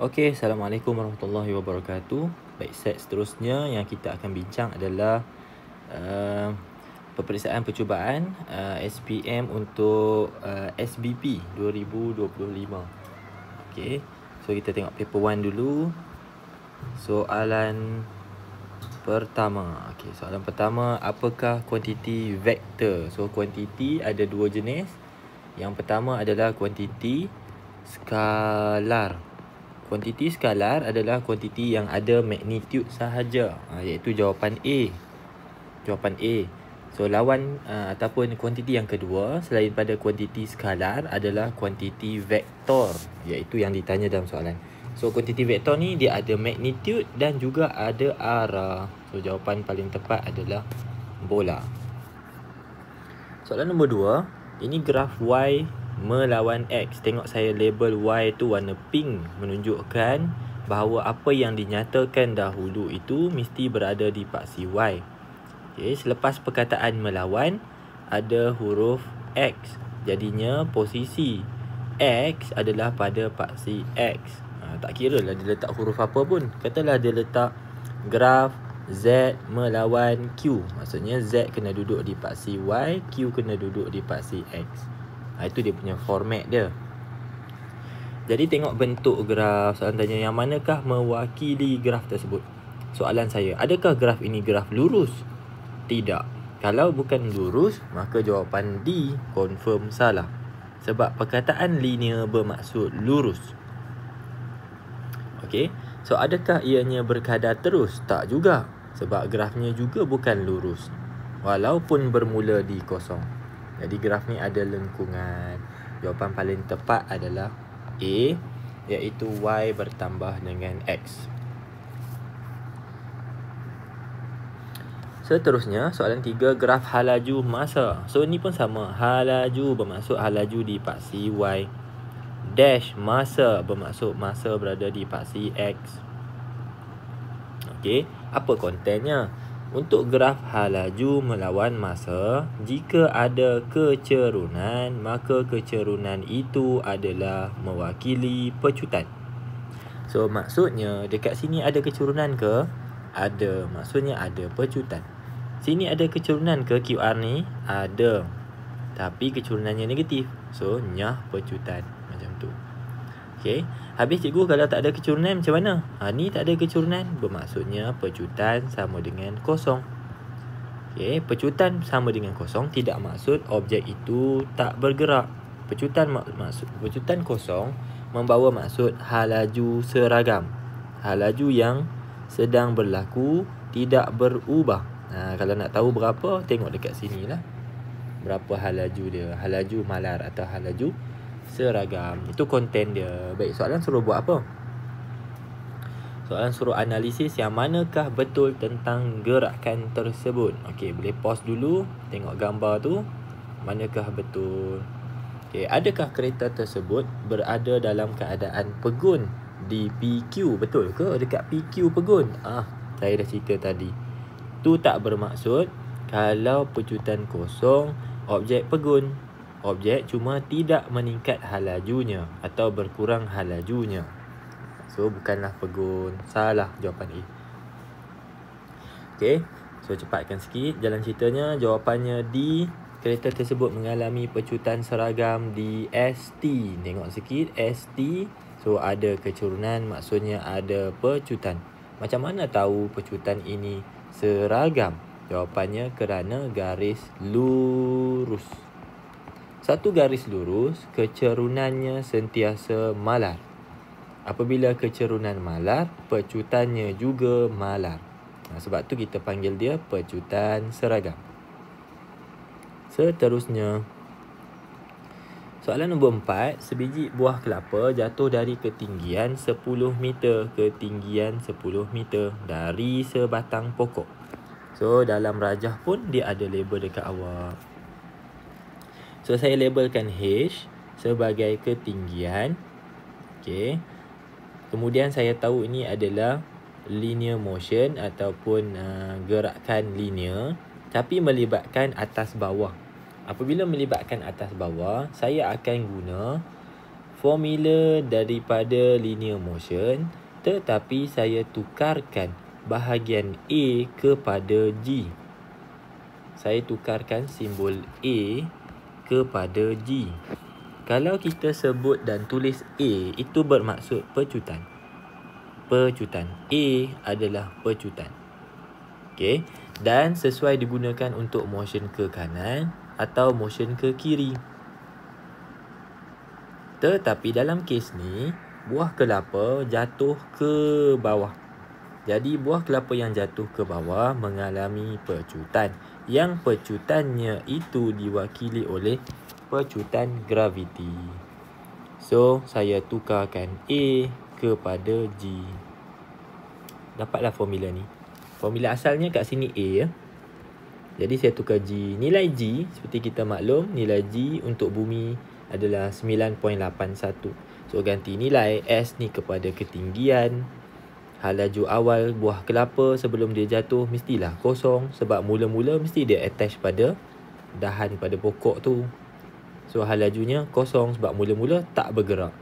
Okey, Assalamualaikum warahmatullahi wabarakatuh. Baik, set seterusnya yang kita akan bincang adalah uh, peperiksaan percubaan SPM untuk SBP 2025. Okey, so kita tengok paper 1 dulu. Soalan pertama. Okey, soalan pertama, apakah kuantiti vektor? So kuantiti ada dua jenis. Yang pertama adalah kuantiti skalar. Kuantiti skalar adalah kuantiti yang ada magnitude sahaja, iaitu jawapan A. Jawapan A. So lawan ataupun kuantiti yang kedua selain pada kuantiti skalar adalah kuantiti vektor, iaitu yang ditanya dalam soalan. So kuantiti vektor ni dia ada magnitude dan juga ada arah. So jawapan paling tepat adalah bola. Soalan nombor 2, ini graf Y melawan X. Tengok saya label Y tu warna pink, menunjukkan bahawa apa yang dinyatakan dahulu itu mesti berada di paksi Y. Okay, selepas perkataan melawan ada huruf X. Jadinya posisi X adalah pada paksi X. Tak kira lah dia letak huruf apa pun. Katalah dia letak graf Z melawan Q. Maksudnya Z kena duduk di paksi Y, Q kena duduk di paksi X. Itu dia punya format dia. Jadi tengok bentuk graf. Soalan tanya yang manakah mewakili graf tersebut. Soalan saya, adakah graf ini graf lurus? Tidak. Kalau bukan lurus, maka jawapan D confirm salah. Sebab perkataan linear bermaksud lurus. Okey. So adakah ianya berkadar terus? Tak juga. Sebab grafnya juga bukan lurus, walaupun bermula di kosong. Jadi graf ni ada lengkungan. Jawapan paling tepat adalah A, iaitu Y bertambah dengan X. Seterusnya, soalan 3, graf halaju masa. So ni pun sama. Halaju bermaksud halaju di paksi Y. Dash masa bermaksud masa berada di paksi X. Okey, apa kontennya? Untuk graf halaju melawan masa, jika ada kecerunan, maka kecerunan itu adalah mewakili pecutan. So maksudnya dekat sini ada kecerunan ke? Ada. Maksudnya ada pecutan. Sini ada kecerunan ke QR ni? Ada. Tapi kecurunannya negatif. So nyah pecutan. Macam tu. Okey. Habis cikgu, kalau tak ada kecurunan macam mana? Ni tak ada kecurunan, bermaksudnya pecutan sama dengan kosong. Okey, pecutan sama dengan kosong tidak maksud objek itu tak bergerak. Pecutan kosong membawa maksud halaju seragam. Halaju yang sedang berlaku tidak berubah. Kalau nak tahu berapa, tengok dekat sini lah. Berapa halaju dia? Halaju malar atau halaju seragam. Itu konten dia. Baik, soalan suruh buat apa? Soalan suruh analisis yang manakah betul tentang gerakan tersebut. Okey, boleh pause dulu. Tengok gambar tu. Manakah betul? Okey, adakah kereta tersebut berada dalam keadaan pegun di PQ? Betul ke dekat PQ pegun? Saya dah cerita tadi. Tu tak bermaksud kalau pecutan kosong, objek pegun. Objek cuma tidak meningkat halajunya atau berkurang halajunya. So bukanlah pegun. Salah jawapan A. Okey, so cepatkan sikit jalan ceritanya. Jawapannya D, kereta tersebut mengalami pecutan seragam di ST. Tengok sikit ST. So ada kecerunan, maksudnya ada pecutan. Macam mana tahu pecutan ini seragam? Jawapannya kerana garis lurus. Satu garis lurus, kecerunannya sentiasa malar. Apabila kecerunan malar, pecutannya juga malar. Sebab tu kita panggil dia pecutan seragam. Seterusnya, soalan nombor 4, sebiji buah kelapa jatuh dari ketinggian 10 meter. Ketinggian 10 meter dari sebatang pokok. So dalam rajah pun dia ada label dekat awal. So saya labelkan H sebagai ketinggian. Okey. Kemudian saya tahu ini adalah linear motion ataupun gerakan linear, tapi melibatkan atas bawah. Apabila melibatkan atas bawah, saya akan guna formula daripada linear motion, tetapi saya tukarkan bahagian A kepada G. Saya tukarkan simbol A kepada G. Kalau kita sebut dan tulis A, itu bermaksud pecutan. Pecutan. A adalah pecutan. Okey. Dan sesuai digunakan untuk motion ke kanan atau motion ke kiri. Tetapi dalam kes ni, buah kelapa jatuh ke bawah. Jadi buah kelapa yang jatuh ke bawah mengalami pecutan. Yang pecutannya itu diwakili oleh pecutan graviti. So, saya tukarkan A kepada G. Dapatlah formula ni. Formula asalnya kat sini A ya. Jadi saya tukar G. Nilai G, seperti kita maklum, nilai G untuk bumi adalah 9.81. So, ganti nilai S ni kepada ketinggian. Hal laju awal buah kelapa sebelum dia jatuh mestilah kosong. Sebab mula-mula mesti dia attach pada dahan pada pokok tu. So, hal lajunya kosong sebab mula-mula tak bergerak.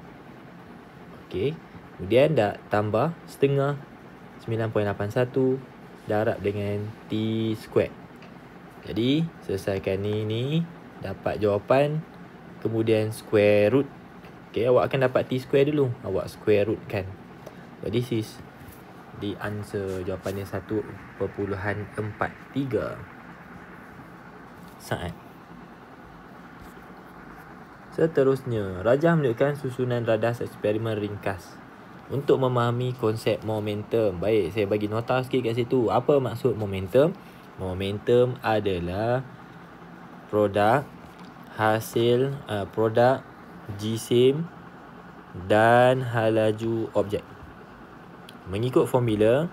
Okey. Kemudian dah tambah setengah 9.81 darab dengan T squared. Jadi, selesaikan ni dapat jawapan. Kemudian square root. Okey, awak akan dapat T square dulu. Awak square root kan. So, this is the answer. Jawapannya 1.43 saat. Seterusnya, Rajah menunjukkan susunan radas eksperimen ringkas untuk memahami konsep momentum. Baik, saya bagi nota sikit kat situ. Apa maksud momentum? Momentum adalah produk hasil produk jisim dan hal laju objek. Mengikut formula,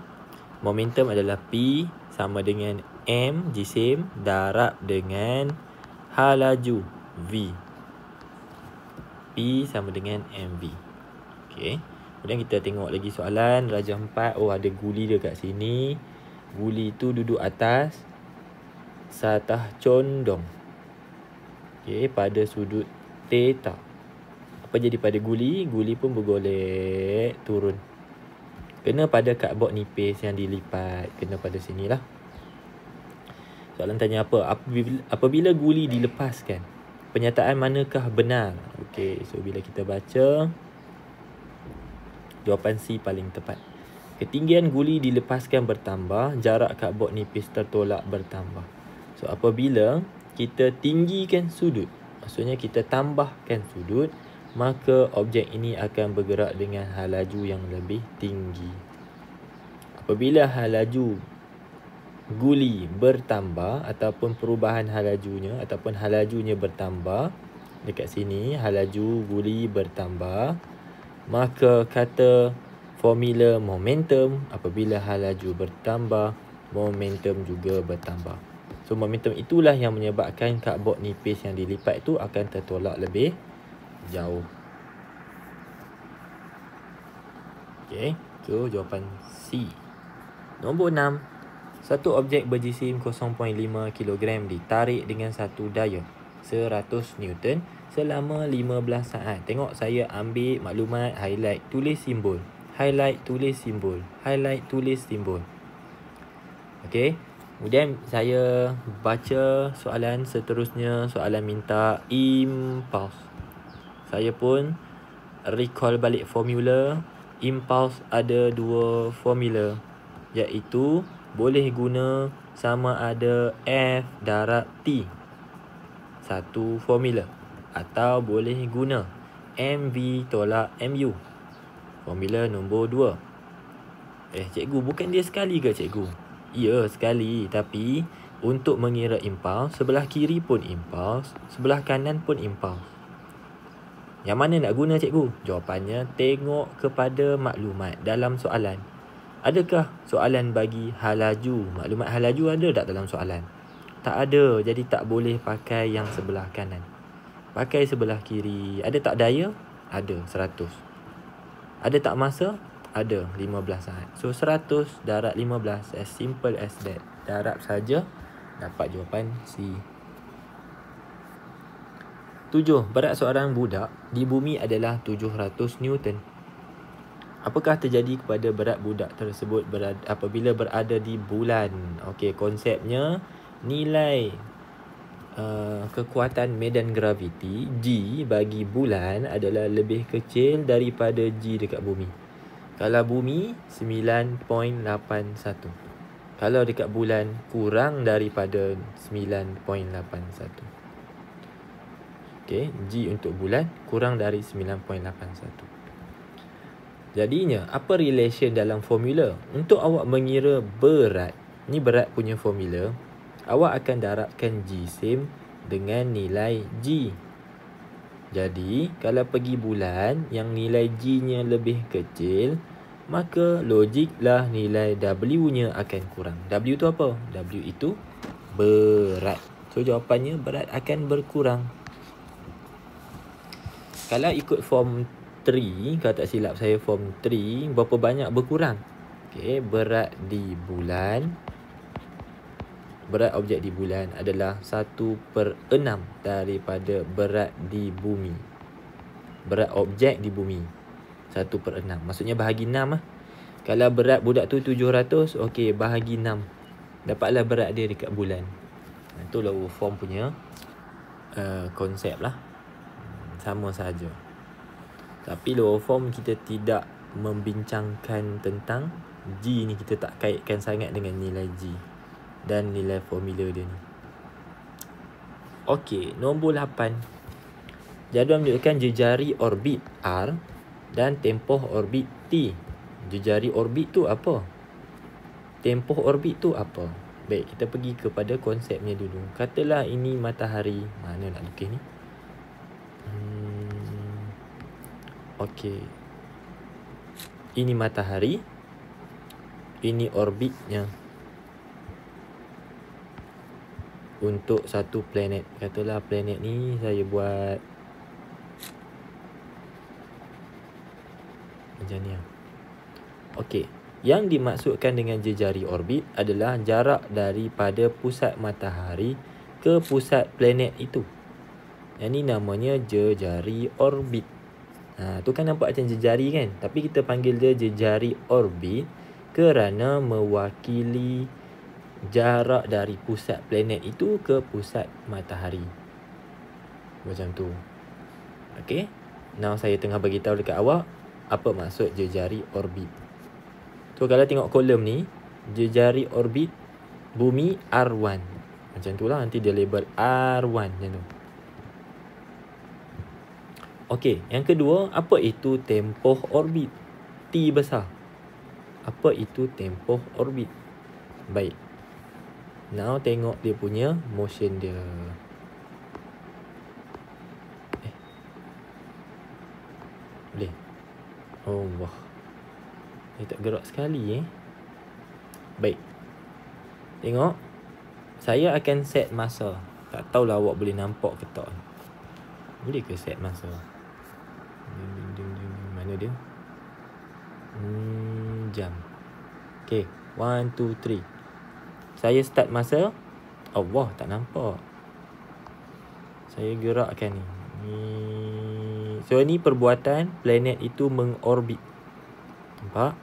momentum adalah P sama dengan M jisim darab dengan hal laju V. P sama dengan MV. Okey. Kemudian kita tengok lagi soalan Rajah 4. Oh, ada guli dia kat sini. Guli tu duduk atas satah condong. Okey, pada sudut theta. Apa jadi pada guli? Guli pun bergolek turun. Kena pada kardboard nipis yang dilipat. Kena pada sinilah. Soalan tanya apa? Apabila guli dilepaskan, pernyataan manakah benar? Okey, so bila kita baca, jawapan C paling tepat. Ketinggian guli dilepaskan bertambah, jarak kardboard nipis tertolak bertambah. So, apabila kita tinggikan sudut, maksudnya kita tambahkan sudut, maka objek ini akan bergerak dengan hal laju yang lebih tinggi. Apabila hal laju guli bertambah ataupun perubahan hal lajunya ataupun hal lajunya bertambah, dekat sini hal laju guli bertambah, maka kata formula momentum, apabila hal laju bertambah, momentum juga bertambah. So, momentum itulah yang menyebabkan kardboard nipis yang dilipat itu akan tertolak lebih jauh. Okey, so jawapan C. Nombor 6. Satu objek berjisim 0.5 kg ditarik dengan satu daya 100 Newton selama 15 saat. Tengok, saya ambil maklumat, highlight, tulis simbol. Highlight, tulis simbol. Highlight, tulis simbol. Okey. Kemudian saya baca soalan seterusnya. Soalan minta impulse. Saya pun recall balik formula. Impulse ada dua formula, iaitu boleh guna sama ada F darab T, satu formula, atau boleh guna MV tolak MU, formula nombor 2. Cikgu, bukan dia sekali ke cikgu? Ya, sekali. Tapi untuk mengira impuls, sebelah kiri pun impuls, sebelah kanan pun impuls. Yang mana nak guna cikgu? Jawapannya, tengok kepada maklumat dalam soalan. Adakah soalan bagi hal laju? Maklumat hal laju ada tak dalam soalan? Tak ada. Jadi tak boleh pakai yang sebelah kanan. Pakai sebelah kiri. Ada tak daya? Ada, 100. Ada tak masa? Ada, 15 saat. So 100 darab 15, as simple as that. Darab saja, dapat jawapan C. 7. Berat seorang budak di bumi adalah 700 Newton. Apakah terjadi kepada berat budak tersebut apabila berada di bulan? Okey, konsepnya nilai kekuatan medan graviti G bagi bulan adalah lebih kecil daripada G dekat bumi. Kalau bumi 9.81. Kalau dekat bulan kurang daripada 9.81. Okey, G untuk bulan kurang dari 9.81. Jadinya, apa relation dalam formula? Untuk awak mengira berat, ni berat punya formula, awak akan darabkan G same dengan nilai G. Jadi, kalau pergi bulan yang nilai G-nya lebih kecil, maka logiklah nilai W-nya akan kurang. W tu apa? W itu berat. So, jawapannya berat akan berkurang. Kalau ikut form 3, kalau tak silap saya form 3, berapa banyak berkurang? Okey, berat objek di bulan adalah 1/6 daripada berat di bumi. Berat objek di bumi 1/6. Maksudnya bahagi 6 lah. Kalau berat budak tu 700, okey, bahagi 6. Dapatlah berat dia dekat bulan. Itulah form punya konsep lah. Sama saja. Tapi lower form kita tidak membincangkan tentang G ni, kita tak kaitkan sangat dengan nilai G dan nilai formula dia ni. Okey, nombor 8. Jadual menunjukkan jejari orbit R dan tempoh orbit T. Jejari orbit tu apa? Tempoh orbit tu apa? Baik, kita pergi kepada konsepnya dulu. Katalah ini matahari. Mana nak lukis ni? Okey. Ini matahari. Ini orbitnya. Untuk satu planet. Katalah planet ni saya buat macam ni. Okey. Yang dimaksudkan dengan jejari orbit adalah jarak daripada pusat matahari ke pusat planet itu. Yang ni namanya jejari orbit. Tu kan nampak macam jejari kan? Tapi kita panggil dia jejari orbit kerana mewakili jarak dari pusat planet itu ke pusat matahari. Macam tu. Okey? Now saya tengah bagi tahu dekat awak apa maksud jejari orbit. So kalau tengok kolom ni, jejari orbit bumi R1. Macam tu lah, nanti dia label R1 macam tu. Okey, yang kedua, apa itu tempoh orbit? T besar. Apa itu tempoh orbit? Baik. Now tengok dia punya motion dia. Boleh? Oh wah. Dia tak gerak sekali Baik. Tengok. Saya akan set masa. Tak tahulah awak boleh nampak ke tak. Boleh ke set masa? Mana dia? Jam. Okay. 1, 2, 3. Saya start masa. Allah, tak nampak. Saya gerakkan ni. So, ni perbuatan planet itu mengorbit. Nampak?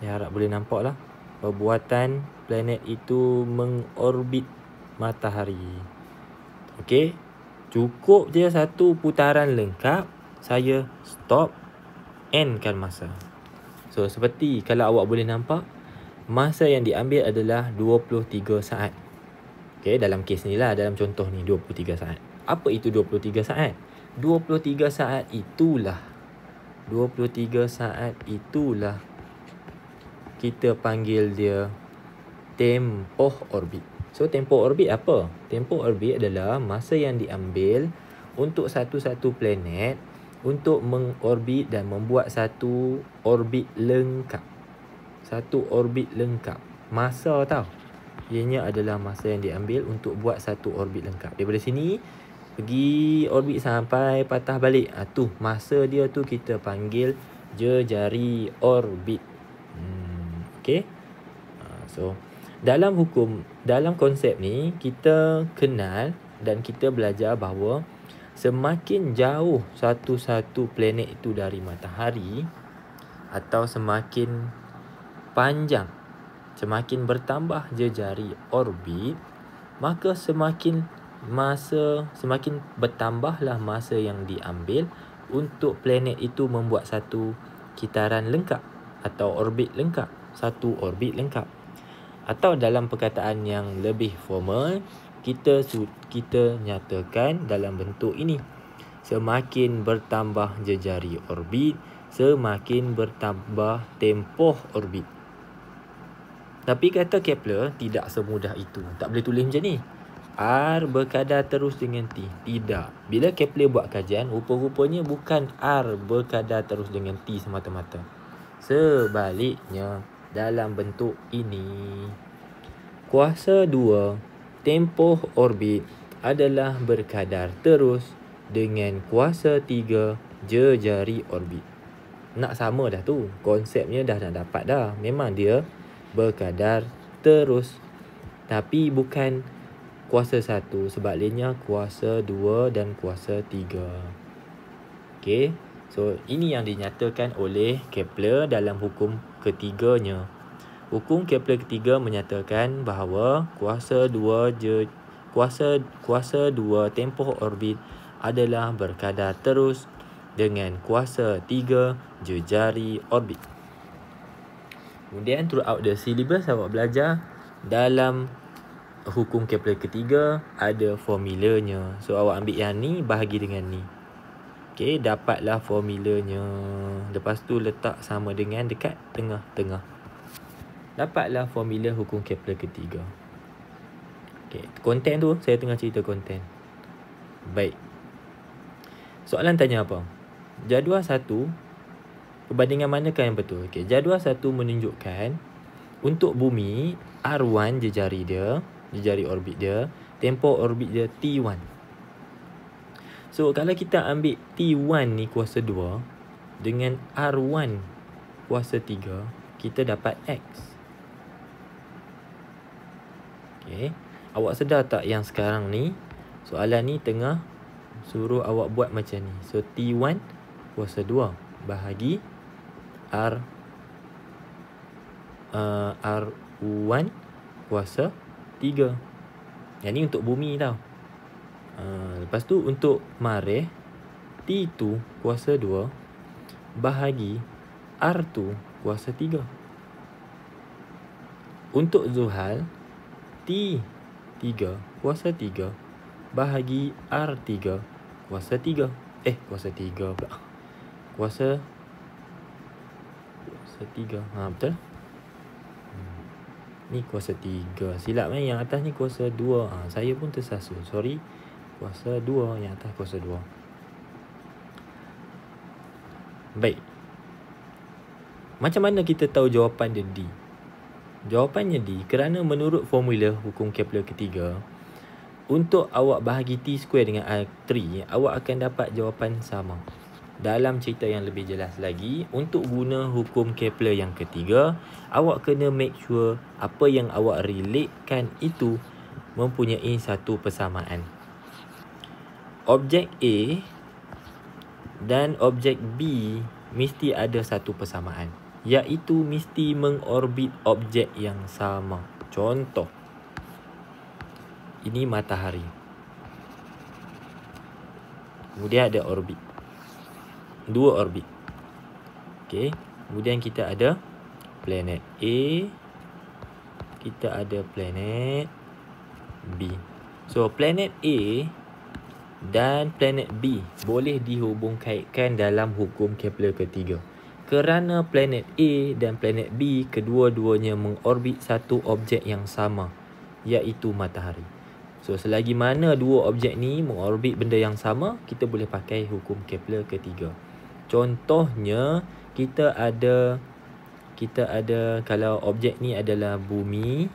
Saya harap boleh nampak lah. Perbuatan planet itu mengorbit matahari. Okey. Cukup je satu putaran lengkap. Saya stop. Endkan masa. So, seperti kalau awak boleh nampak, masa yang diambil adalah 23 saat. Okey, dalam kes ni lah, dalam contoh ni 23 saat. Apa itu 23 saat? 23 saat itulah kita panggil dia tempoh orbit. So, tempoh orbit apa? Tempoh orbit adalah masa yang diambil untuk satu-satu planet untuk mengorbit dan membuat satu orbit lengkap. Satu orbit lengkap. Masa tau. Ianya adalah masa yang diambil untuk buat satu orbit lengkap. Daripada sini, pergi orbit sampai patah balik. Tu, masa dia tu kita panggil jejari orbit. Okay. So, dalam konsep ni, kita kenal dan kita belajar bahawa Semakin jauh satu-satu planet itu dari matahari, atau semakin panjang, semakin bertambah jejari orbit, maka semakin bertambahlah masa yang diambil untuk planet itu membuat satu kitaran lengkap atau orbit lengkap, satu orbit lengkap. Atau dalam perkataan yang lebih formal, kita nyatakan dalam bentuk ini. Semakin bertambah jejari orbit, semakin bertambah tempoh orbit. Tapi kata Kepler tidak semudah itu. Tak boleh tulis macam ni. R berkadar terus dengan T. Tidak. Bila Kepler buat kajian, rupa-rupanya bukan R berkadar terus dengan T semata-mata. Sebaliknya, dalam bentuk ini. Kuasa 2 tempoh orbit adalah berkadar terus dengan kuasa 3 jejari orbit. Nak sama dah tu. Konsepnya dah nak dapat dah. Memang dia berkadar terus. Tapi bukan kuasa 1. Sebaliknya kuasa 2 dan kuasa 3. Okay. So, ini yang dinyatakan oleh Kepler dalam hukum ketiganya. Hukum Kepler ketiga menyatakan bahawa kuasa 2 tempoh orbit adalah berkadar terus dengan kuasa 3 jejari orbit. Kemudian throughout the syllabus awak belajar dalam hukum Kepler ketiga ada formulanya. So awak ambil yang ni bahagi dengan ni. Okey, dapatlah formulanya. Lepas tu letak sama dengan dekat tengah-tengah. Dapatlah formula hukum Kepler ketiga. Okey, konten tu saya tengah cerita konten. Baik. Soalan tanya apa? Jadual 1, perbandingan manakah yang betul? Okey, jadual 1 menunjukkan untuk bumi R1 jejari orbit dia, tempoh orbit dia T1. So kalau kita ambil T1 ni kuasa 2 dengan R1 kuasa 3, kita dapat X. Okay. Awak sedar tak yang sekarang ni soalan ni tengah suruh awak buat macam ni. So T1 kuasa 2 bahagi R1 kuasa 3. Yang ni untuk bumi tau. Lepas tu untuk Marikh, T2 kuasa 2 bahagi R2 kuasa 3. Untuk Zuhal, T3 kuasa 3 bahagi R3 kuasa 3. Kuasa 3 pula. Kuasa 3. Betul? Ni kuasa 3. Silap yang atas ni kuasa 2. Saya pun tersasul. Sorry. Kuasa 2. Yang atas kuasa 2. Baik. Macam mana kita tahu jawapan dia D? Jawapannya D kerana menurut formula hukum Kepler ketiga, untuk awak bahagi T2 dengan R3, awak akan dapat jawapan sama. Dalam cerita yang lebih jelas lagi, untuk guna hukum Kepler yang ketiga, awak kena make sure apa yang awak relatekan itu mempunyai satu persamaan. Objek A dan objek B mesti ada satu persamaan, iaitu mesti mengorbit objek yang sama. Contoh, ini matahari. Kemudian ada orbit. 2 orbit. Okey, kemudian kita ada planet A, kita ada planet B. So planet A dan planet B boleh dihubung kaitkan dalam hukum Kepler ketiga. Kerana planet A dan planet B kedua-duanya mengorbit satu objek yang sama, iaitu matahari. So selagi mana dua objek ni mengorbit benda yang sama, kita boleh pakai hukum Kepler ketiga. Contohnya kita ada kalau objek ni adalah bumi,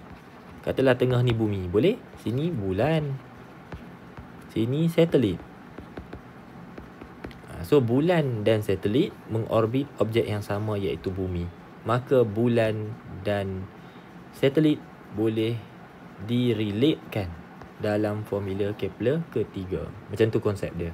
katalah tengah ni bumi, boleh? Sini bulan, sini satelit. So bulan dan satelit mengorbit objek yang sama, iaitu bumi. Maka bulan dan satelit boleh direlatekan dalam formula Kepler ketiga. Macam tu konsep dia.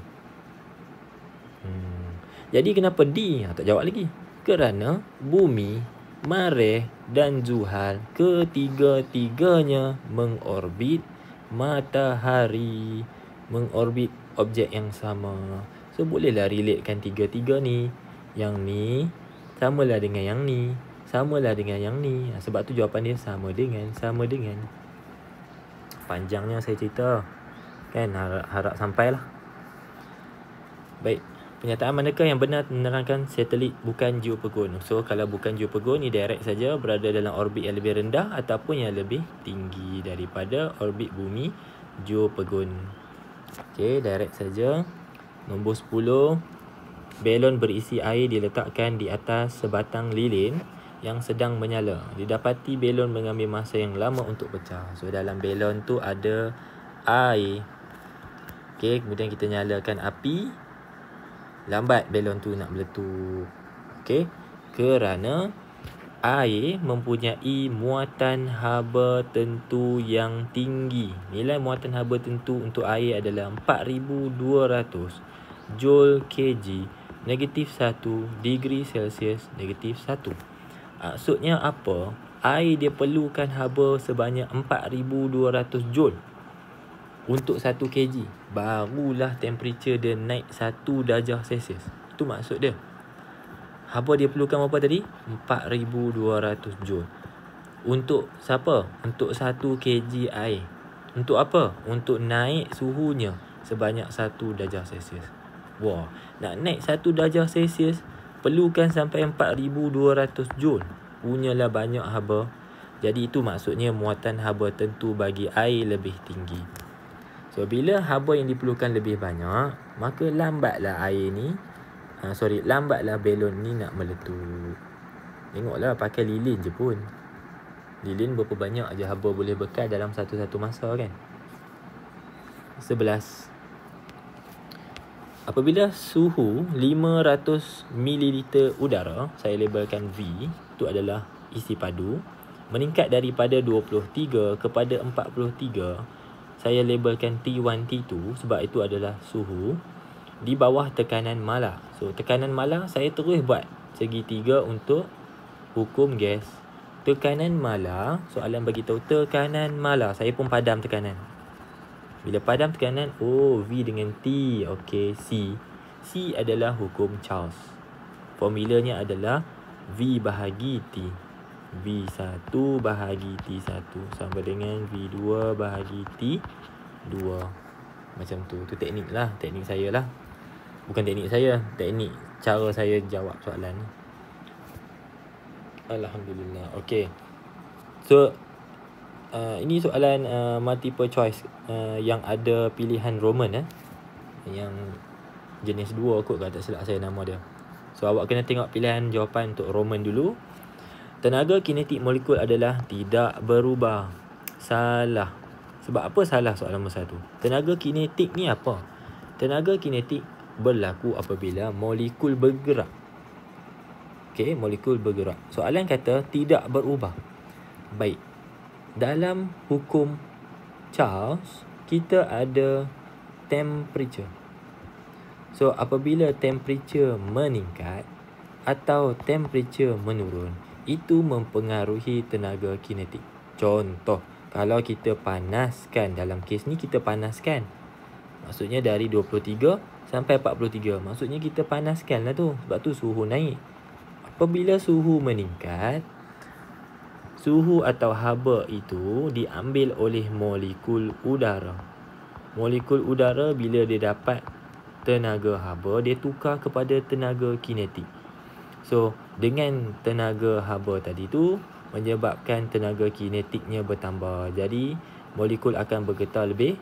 Jadi kenapa D? Tak jawab lagi. Kerana bumi, Marikh dan Zuhal ketiga-tiganya mengorbit matahari, mengorbit objek yang sama. So bolehlah relatekan tiga-tiga ni. Yang ni samalah dengan yang ni, samalah dengan yang ni. Sebab tu jawapan dia sama dengan. Panjangnya saya cerita, kan, harap sampailah. Baik, pernyataan manakah yang benar menerangkan satelit bukan geopogon? So kalau bukan geopogon, ni direct saja berada dalam orbit yang lebih rendah ataupun yang lebih tinggi daripada orbit bumi geopogon. Okey, direct saja. Nombor 10, belon berisi air diletakkan di atas sebatang lilin yang sedang menyala. Didapati belon mengambil masa yang lama untuk pecah. So dalam belon tu ada air. Okey, kemudian kita nyalakan api, lambat belon tu nak meletup. Okey, kerana air mempunyai muatan haba tentu yang tinggi. Nilai muatan haba tentu untuk air adalah 4200 Joule kg -1 degree Celsius -1. Maksudnya apa? Air dia perlukan haba sebanyak 4200 Joule untuk 1 kg. Barulah temperature dia naik 1 darjah Celsius. Itu maksud dia. Haba dia perlukan berapa tadi? 4200 Joule. Untuk siapa? Untuk 1 kg air. Untuk apa? Untuk naik suhunya sebanyak 1 darjah Celsius. Wah, nak naik 1 darjah Celsius perlukan sampai 4200 Joule. Punyalah banyak haba. Jadi itu maksudnya muatan haba tentu bagi air lebih tinggi. So bila haba yang diperlukan lebih banyak, maka lambatlah air ni lambatlah belon ni nak meletup. Tengoklah, pakai lilin je pun. Lilin berapa banyak aja haba boleh bekal dalam satu-satu masa, kan? 11. Apabila suhu 500 ml udara, saya labelkan V, itu adalah isi padu, meningkat daripada 23 kepada 43, saya labelkan T1, T2 sebab itu adalah suhu di bawah tekanan malar. So tekanan malar saya terus buat segitiga untuk hukum gas. Tekanan malar, soalan bagi tahu tekanan malar, saya pun padam tekanan. Bila padam tekanan, V dengan T. Okey, C. C adalah hukum Charles. Formulanya adalah V bahagi T. V1 bahagi T1 sama dengan V2 bahagi T2. Macam tu. Tu teknik lah. Teknik saya lah. Bukan teknik saya. Teknik cara saya jawab soalan ni. Alhamdulillah. Okey. So, ini soalan multiple choice yang ada pilihan Roman. Yang jenis 2 kot kalau tak silap saya nama dia. So, awak kena tengok pilihan jawapan untuk Roman dulu. Tenaga kinetik molekul adalah tidak berubah. Salah. Sebab apa salah soalan nombor 1? Tenaga kinetik ni apa? Tenaga kinetik berlaku apabila molekul bergerak. Okey, molekul bergerak. Soalan kata tidak berubah. Baik. Dalam hukum Charles, kita ada temperature. So, apabila temperature meningkat atau temperature menurun, itu mempengaruhi tenaga kinetik. Contoh, kalau kita panaskan, dalam kes ni kita panaskan. Maksudnya dari 23 sampai 43. Maksudnya kita panaskan lah tu. Sebab tu suhu naik. Apabila suhu meningkat, suhu atau haba itu diambil oleh molekul udara. Molekul udara bila dia dapat tenaga haba, dia tukar kepada tenaga kinetik. So, dengan tenaga haba tadi tu menyebabkan tenaga kinetiknya bertambah. Jadi, molekul akan bergetar lebih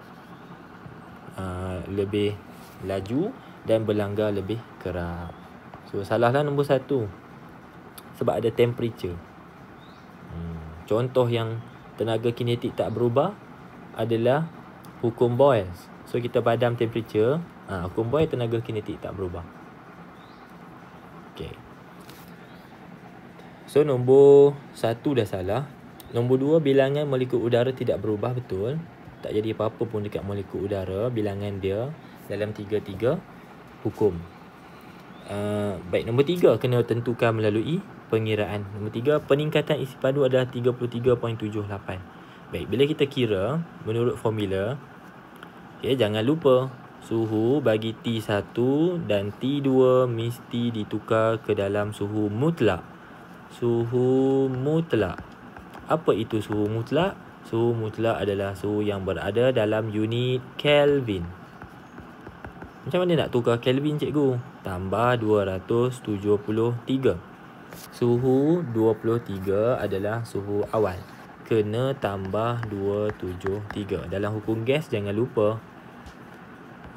laju dan berlanggar lebih kerap. So, salahlah nombor 1. Sebab ada temperature. Contoh yang tenaga kinetik tak berubah adalah hukum Boyle. So, kita padam temperature. Hukum Boyle tenaga kinetik tak berubah. Okay. So, nombor 1 dah salah. Nombor 2, bilangan molekul udara tidak berubah, betul. Tak jadi apa-apa pun dekat molekul udara. Bilangan dia dalam 3 hukum. Baik, nombor 3 kena tentukan melalui pengiraan. Nombor 3, peningkatan isi padu adalah 33.78. Baik, bila kita kira menurut formula, jangan lupa suhu bagi T1 dan T2 mesti ditukar ke dalam suhu mutlak. Suhu mutlak. Apa itu suhu mutlak? Suhu mutlak adalah suhu yang berada dalam unit Kelvin. Macam mana nak tukar Kelvin, cikgu? Tambah 273. Suhu 23 adalah suhu awal. Kena tambah 273. Dalam hukum gas jangan lupa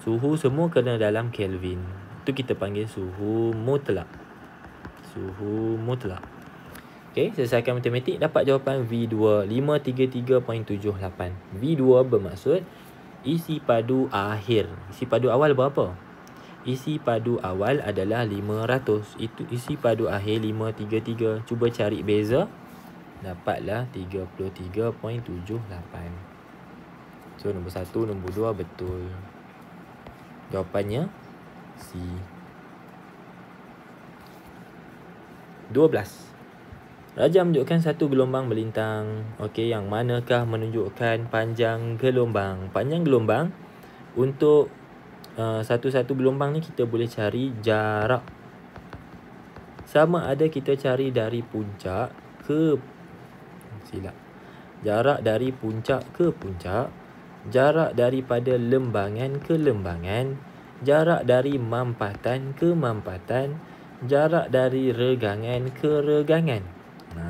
suhu semua kena dalam Kelvin. Itu kita panggil suhu mutlak. Suhu mutlak. Okey, selesaikan matematik, dapat jawapan V2 533.78. V2 bermaksud isi padu akhir. Isi padu awal berapa? Isi padu awal adalah 500. Itu isi padu akhir 533. Cuba cari beza. Dapatlah 33.78. So nombor 1, nombor 2 betul. Jawapannya C. 12. Raja menunjukkan satu gelombang melintang. Okey, yang manakah menunjukkan panjang gelombang? Panjang gelombang, untuk satu-satu gelombang ni kita boleh cari jarak. Sama ada kita cari dari puncak ke jarak dari puncak ke puncak, jarak daripada lembangan ke lembangan, jarak dari mampatan ke mampatan, jarak dari regangan ke regangan.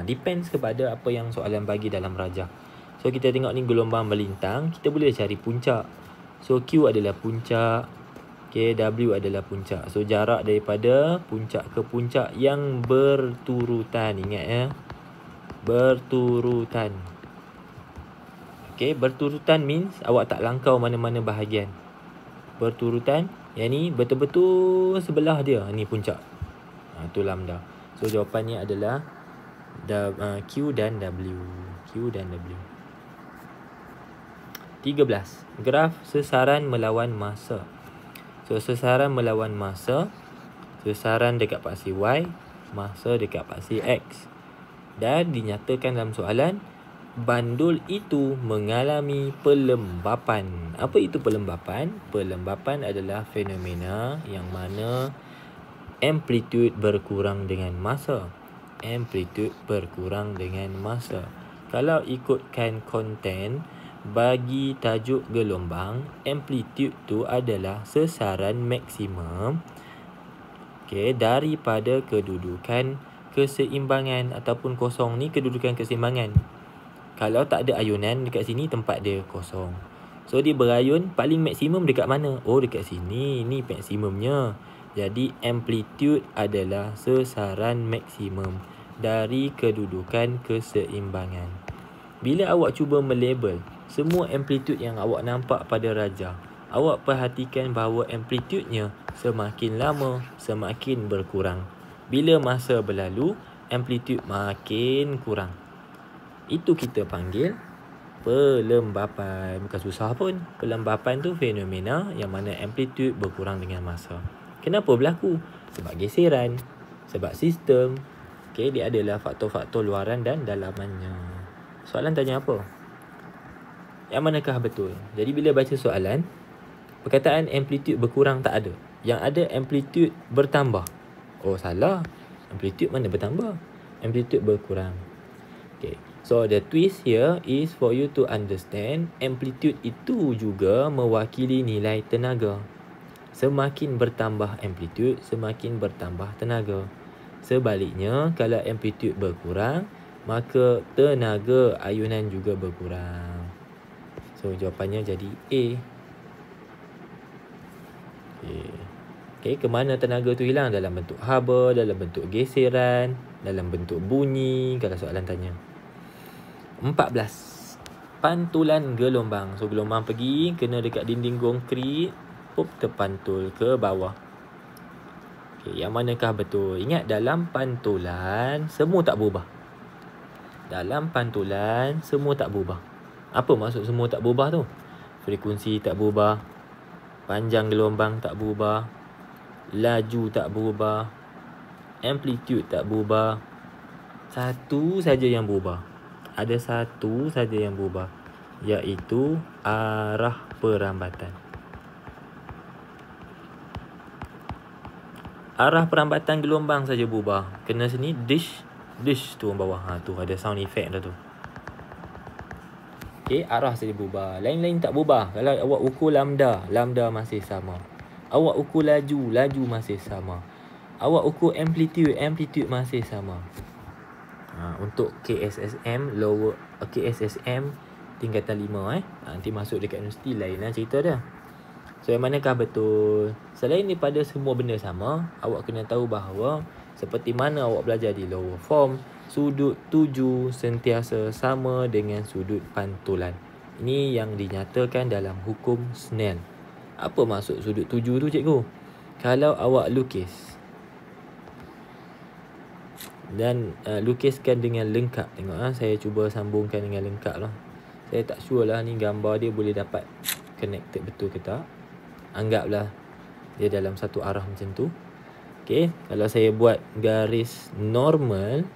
Depends kepada apa yang soalan bagi dalam rajah. So kita tengok ni gelombang melintang, kita boleh cari puncak. So Q adalah puncak, W adalah puncak. So jarak daripada puncak ke puncak yang berturutan. Ingat ya, berturutan. Berturutan means awak tak langkau mana-mana bahagian. Berturutan, yang ni betul-betul sebelah dia. Ni puncak. Itu lambda. So jawapannya adalah Q dan W. Q dan W. 13. Graf sesaran melawan masa. So sesaran melawan masa, sesaran dekat paksi Y, masa dekat paksi X. Dan dinyatakan dalam soalan, bandul itu mengalami pelembapan. Apa itu pelembapan? Pelembapan adalah fenomena yang mana amplitude berkurang dengan masa. Amplitude berkurang dengan masa. Kalau ikutkan konten bagi tajuk gelombang, amplitude tu adalah sesaran maksimum daripada kedudukan keseimbangan ataupun kosong. Ni kedudukan keseimbangan. Kalau tak ada ayunan dekat sini, tempat dia kosong. So dia berayun paling maksimum dekat mana? Oh, dekat sini. Ni maksimumnya. Jadi amplitude adalah sesaran maksimum dari kedudukan keseimbangan. Bila awak cuba melabel semua amplitude yang awak nampak pada rajah, awak perhatikan bahawa amplitudenya semakin lama semakin berkurang. Bila masa berlalu, amplitude makin kurang. Itu kita panggil pelembapan. Bukan susah pun. Pelembapan tu fenomena yang mana amplitude berkurang dengan masa. Kenapa berlaku? Sebab geseran, sebab sistem. Dia adalah faktor-faktor luaran dan dalamannya. Soalan tanya apa? Yang manakah betul? Jadi bila baca soalan, perkataan amplitude berkurang tak ada. Yang ada amplitude bertambah. Oh, salah. Amplitude mana bertambah? Amplitude berkurang. So the twist here is for you to understand amplitude itu juga mewakili nilai tenaga. Semakin bertambah amplitude, semakin bertambah tenaga. Sebaliknya, kalau amplitude berkurang, maka tenaga ayunan juga berkurang. So jawapannya jadi A. Ke mana tenaga tu hilang? Dalam bentuk haba, dalam bentuk geseran, dalam bentuk bunyi, kalau soalan tanya. 14. Pantulan gelombang. So gelombang pergi, kena dekat dinding konkrit, terpantul ke bawah. Yang manakah betul? Ingat, dalam pantulan semua tak berubah. Dalam pantulan semua tak berubah. Apa maksud semua tak berubah tu? Frekuensi tak berubah, panjang gelombang tak berubah, laju tak berubah, amplitude tak berubah. Satu saja yang berubah. Ada satu saja yang berubah, iaitu arah perambatan. Arah perambatan gelombang saja berubah. Kena sini dish tu orang bawah. Tu ada sound effect dah tu. Okey, arah saja berubah. Lain-lain tak berubah. Kalau awak ukur lambda masih sama. Awak ukur laju masih sama. Awak ukur amplitude masih sama. Untuk KSSM tingkatan 5 nanti masuk dekat universiti lain lah cerita dia. So yang manakah betul? Selain daripada semua benda sama, awak kena tahu bahawa seperti mana awak belajar di lower form, sudut tuju sentiasa sama dengan sudut pantulan. Ini yang dinyatakan dalam hukum Snell. Apa maksud sudut tuju tu, cikgu? Kalau awak lukis dan lukiskan dengan lengkap. Tengok saya cuba sambungkan dengan lengkap lah. Saya tak sure lah ni gambar dia boleh dapat connected betul ke tak. Anggaplah dia dalam satu arah macam tu. Okey, kalau saya buat garis normal,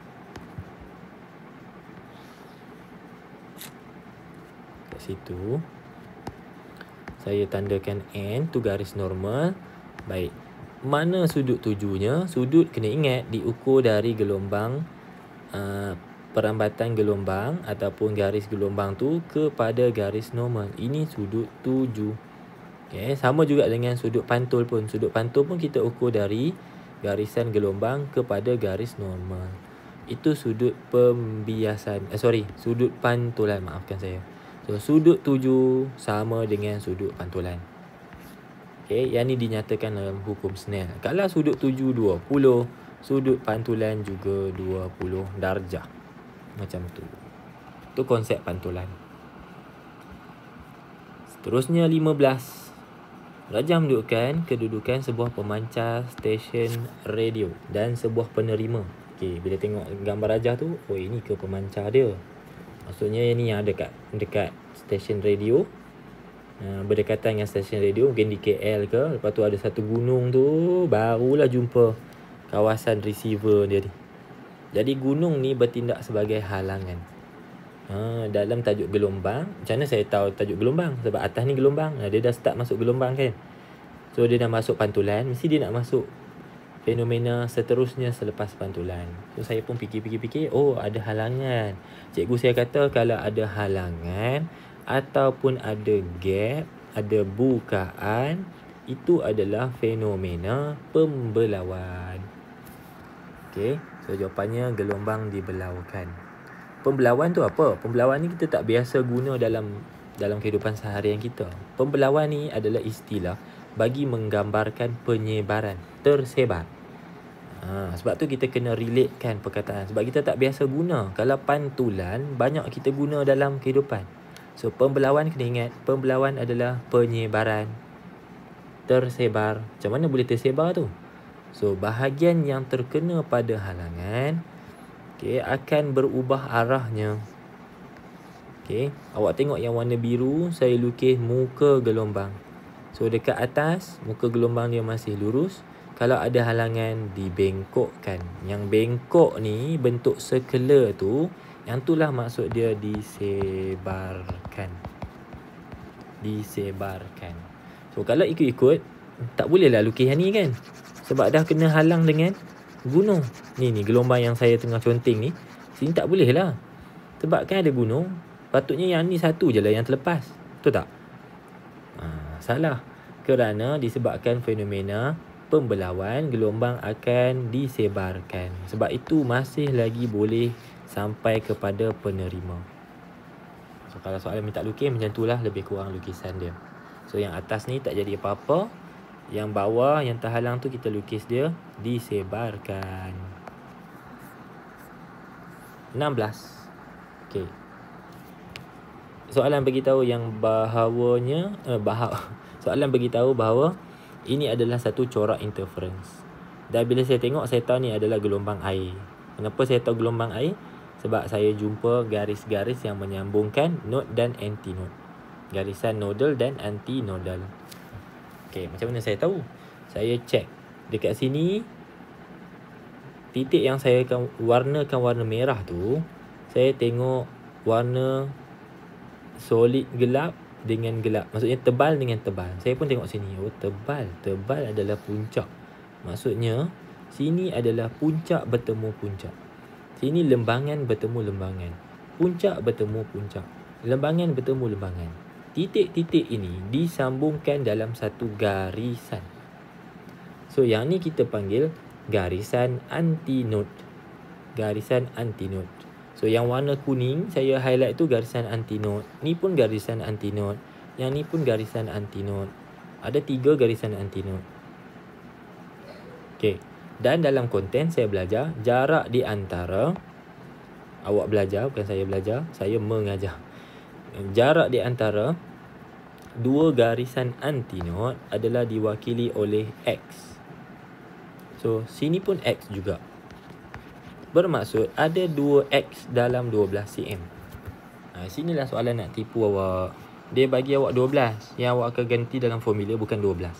kat situ saya tandakan N tu garis normal. Baik, mana sudut tujunya? Sudut kena ingat diukur dari gelombang, perambatan gelombang ataupun garis gelombang tu kepada garis normal. Ini sudut tuju. Okay, sama juga dengan sudut pantul pun. Sudut pantul pun kita ukur dari garisan gelombang kepada garis normal. Itu sudut pembiasan. Sudut pantulan, maafkan saya. So sudut tuju sama dengan sudut pantulan. Okay, yang ni dinyatakan dalam hukum Snell. Kalau sudut tuju 20, sudut pantulan juga 20 darjah. Macam tu. Itu konsep pantulan. Seterusnya 15. Rajah menunjukkan kedudukan sebuah pemancar stesen radio dan sebuah penerima. Okey, bila tengok gambar rajah tu, oh ini ke pemancar dia. Maksudnya ini yang dekat stesen radio. Berdekatan dengan stesen radio, mungkin di KL ke. Lepas tu ada satu gunung tu, barulah jumpa kawasan receiver dia ni. Jadi gunung ni bertindak sebagai halangan. Dalam tajuk gelombang, macam mana saya tahu tajuk gelombang? Sebab atas ni gelombang, dia dah start masuk gelombang kan. So dia dah masuk pantulan, mesti dia nak masuk fenomena seterusnya selepas pantulan. So saya pun fikir-fikir, oh ada halangan. Cikgu saya kata kalau ada halangan ataupun ada gap, ada bukaan, itu adalah fenomena pembelauan. Okey, so jawapannya gelombang dibelaukan. Pembelauan tu apa? Pembelauan ni kita tak biasa guna dalam kehidupan seharian kita. Pembelauan ni adalah istilah bagi menggambarkan penyebaran, tersebar. Sebab tu kita kena relatekan perkataan. Sebab kita tak biasa guna. Kalau pantulan, banyak kita guna dalam kehidupan. So pembelauan kena ingat, pembelauan adalah penyebaran, tersebar. Macam mana boleh tersebar tu? So bahagian yang terkena pada halangan, akan berubah arahnya. Awak tengok yang warna biru, saya lukis muka gelombang. So dekat atas, muka gelombang dia masih lurus. Kalau ada halangan, dibengkokkan. Yang bengkok ni bentuk circular tu, yang itulah maksud dia disebarkan. So kalau ikut-ikut, tak bolehlah lukis yang ni kan. Sebab dah kena halang dengan gunung. Ni gelombang yang saya tengah conteng ni. Sini tak boleh lah. Sebab kan ada gunung. Patutnya yang ni satu je lah yang terlepas. Betul tak? Salah. Kerana disebabkan fenomena pembelauan, gelombang akan disebarkan. Sebab itu masih lagi boleh sampai kepada penerima. So kalau soalan minta lukis macam tu lah lebih kurang lukisan dia. So yang atas ni tak jadi apa-apa. Yang bawah yang terhalang tu kita lukis dia disebarkan. 16. Okey. Soalan beritahu yang soalan beritahu bahawa ini adalah satu corak interference. Dan bila saya tengok, saya tahu ni adalah gelombang air. Kenapa saya tahu gelombang air? Sebab saya jumpa garis-garis yang menyambungkan node dan anti-node. Garisan nodal dan anti-nodal. Okey, macam mana saya tahu? Saya cek Dekat sini, titik yang saya warnakan warna merah tu, saya tengok warna solid gelap dengan gelap. Maksudnya tebal dengan tebal. Saya pun tengok sini. Oh, tebal. Tebal adalah puncak. Maksudnya, sini adalah puncak bertemu puncak. Sini lembangan bertemu lembangan. Puncak bertemu puncak. Lembangan bertemu lembangan. Titik-titik ini disambungkan dalam satu garisan. So, yang ni kita panggil garisan antinode. Garisan antinode. So, yang warna kuning saya highlight tu garisan antinode. Ni pun garisan antinode. Yang ni pun garisan antinode. Ada 3 garisan antinode. Okey. Dan dalam konten saya belajar jarak di antara, awak belajar, bukan saya belajar, saya mengajar. Jarak di antara 2 garisan antinode adalah diwakili oleh X. So, sini pun X juga. Bermaksud ada 2X dalam 12 cm. Sinilah soalan nak tipu awak. Dia bagi awak 12. Yang awak akan ganti dalam formula bukan 12.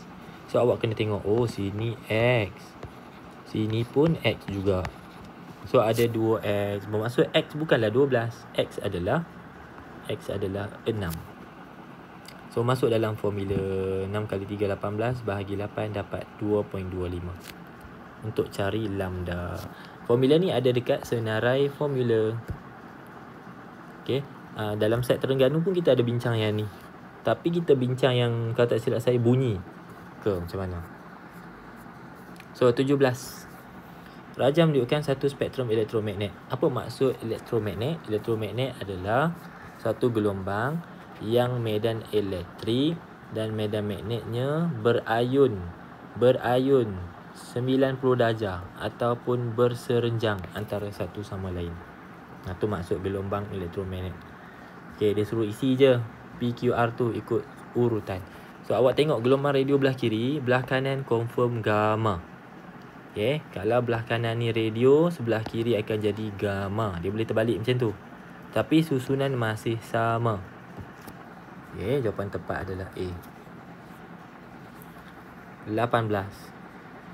So, awak kena tengok, oh sini X. Sini pun X juga. So, ada 2X. Bermaksud X bukanlah 12. X adalah 6. So, masuk dalam formula 6 kali 3, 18. Bahagi 8 dapat 2.25. Untuk cari lambda. Formula ni ada dekat senarai formula. Okay. Dalam set Terengganu pun kita ada bincang yang ni. Tapi kita bincang yang, kalau tak silap saya, bunyi ke macam mana. So, 17. Rajam menunjukkan satu spektrum elektromagnet. Apa maksud elektromagnet? Elektromagnet adalah satu gelombang yang medan elektrik dan medan magnetnya berayun 90 darjah ataupun berserenjang antara satu sama lain. Itu maksud gelombang elektromagnet. Okay, dia suruh isi je PQR tu ikut urutan. So, awak tengok gelombang radio belah kiri, belah kanan confirm gamma. Okay, kalau belah kanan ni radio, sebelah kiri akan jadi gamma. Dia boleh terbalik macam tu. Tapi susunan masih sama. Okay, jawapan tepat adalah A. 18.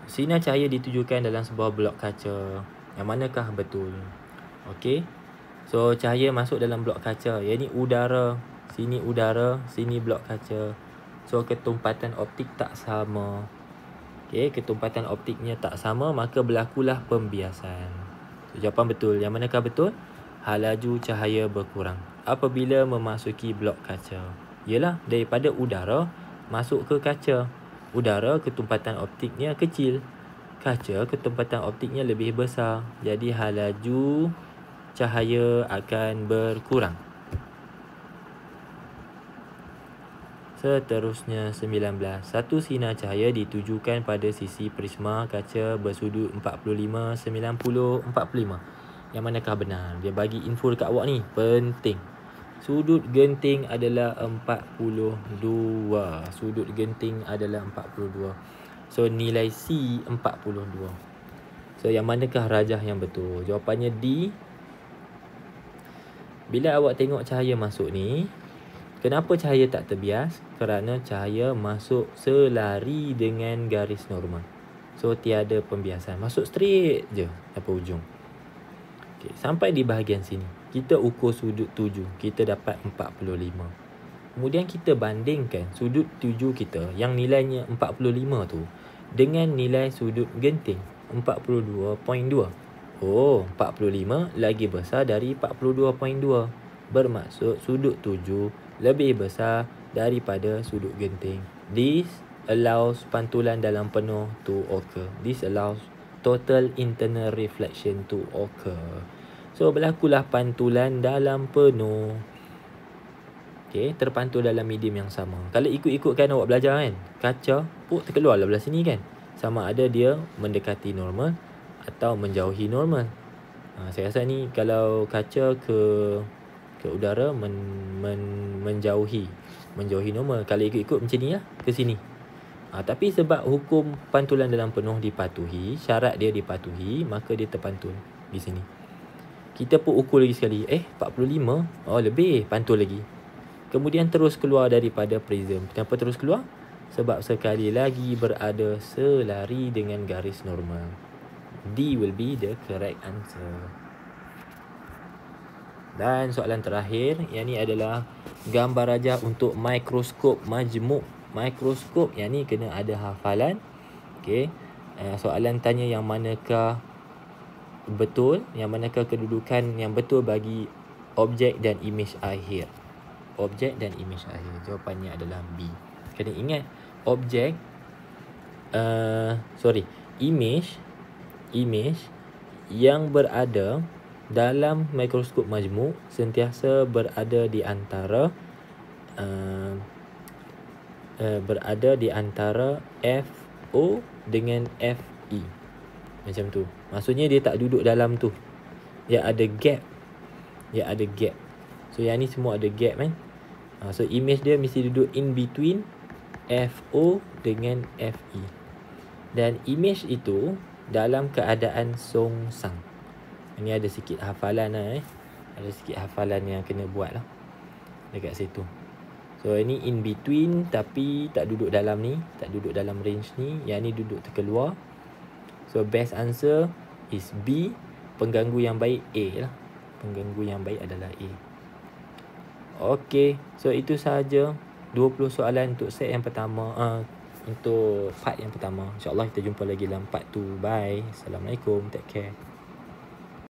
Sinar cahaya ditujukan dalam sebuah blok kaca. Yang manakah betul? Okey. So, cahaya masuk dalam blok kaca. Yang ni udara. Sini udara. Sini blok kaca. So, ketumpatan optik tak sama. Okey, ketumpatan optiknya tak sama. Maka berlakulah pembiasan. So, jawapan betul. Yang manakah betul? Laju cahaya berkurang apabila memasuki blok kaca. Ialah daripada udara masuk ke kaca. Udara ketumpatan optiknya kecil. Kaca ketumpatan optiknya lebih besar. Jadi laju cahaya akan berkurang. Seterusnya 19. Satu sinar cahaya ditujukan pada sisi prisma kaca bersudut 45, 90, 45. Yang manakah benar? Dia bagi info dekat awak ni. Penting. Sudut genting adalah 42. Sudut genting adalah 42. So, nilai C 42. So, yang manakah rajah yang betul? Jawapannya D. Bila awak tengok cahaya masuk ni, kenapa cahaya tak terbias? Kerana cahaya masuk selari dengan garis normal. So, tiada pembiasan. Masuk straight je sampai ujung. Okay, sampai di bahagian sini, kita ukur sudut tuju. Kita dapat 45. Kemudian kita bandingkan sudut tuju kita yang nilainya 45 tu dengan nilai sudut genting 42.2. Oh, 45 lagi besar dari 42.2. Bermaksud sudut tuju lebih besar daripada sudut genting. This allows pantulan dalam penuh to occur. This allows total internal reflection to occur. So, berlakulah pantulan dalam penuh. Okay, terpantul dalam medium yang sama. Kalau ikut-ikutkan awak belajar kan, kaca pun terkeluar lah belah sini kan. Sama ada dia mendekati normal atau menjauhi normal. Saya rasa ni kalau kaca ke udara menjauhi normal. Kalau ikut-ikut macam ni lah, ke sini. Tapi sebab hukum pantulan dalam penuh dipatuhi, syarat dia dipatuhi, maka dia terpantul di sini. Kita pun ukur lagi sekali. 45. Oh, lebih. Pantul lagi. Kemudian terus keluar daripada prism. Kenapa terus keluar? sebab sekali lagi berada selari dengan garis normal. D will be the correct answer. Dan soalan terakhir, yang ni adalah gambar rajah untuk mikroskop majmuk. Mikroskop yang ni kena ada hafalan. Okey. Soalan tanya yang manakah betul, yang manakah kedudukan yang betul bagi objek dan imej akhir. Objek dan imej akhir. Jawapannya adalah B. Kena ingat objek imej yang berada dalam mikroskop majmuk sentiasa berada di antara FO dengan FE. Macam tu. Maksudnya dia tak duduk dalam tu. Dia ada gap. So yang ni semua ada gap kan. So image dia mesti duduk in between FO dengan FE. Dan image itu dalam keadaan songsang. Ini ada sikit hafalan lah Ada sikit hafalan yang kena buat lah dekat situ. So ini in between tapi tak duduk dalam ni, tak duduk dalam range ni. Yang ni duduk terkeluar. So best answer is B. Pengganggu yang baik A lah. Pengganggu yang baik adalah A. Okay, so itu sahaja 20 soalan untuk set yang pertama, untuk part yang pertama. InsyaAllah kita jumpa lagi dalam part 2. Bye. Assalamualaikum. Take care.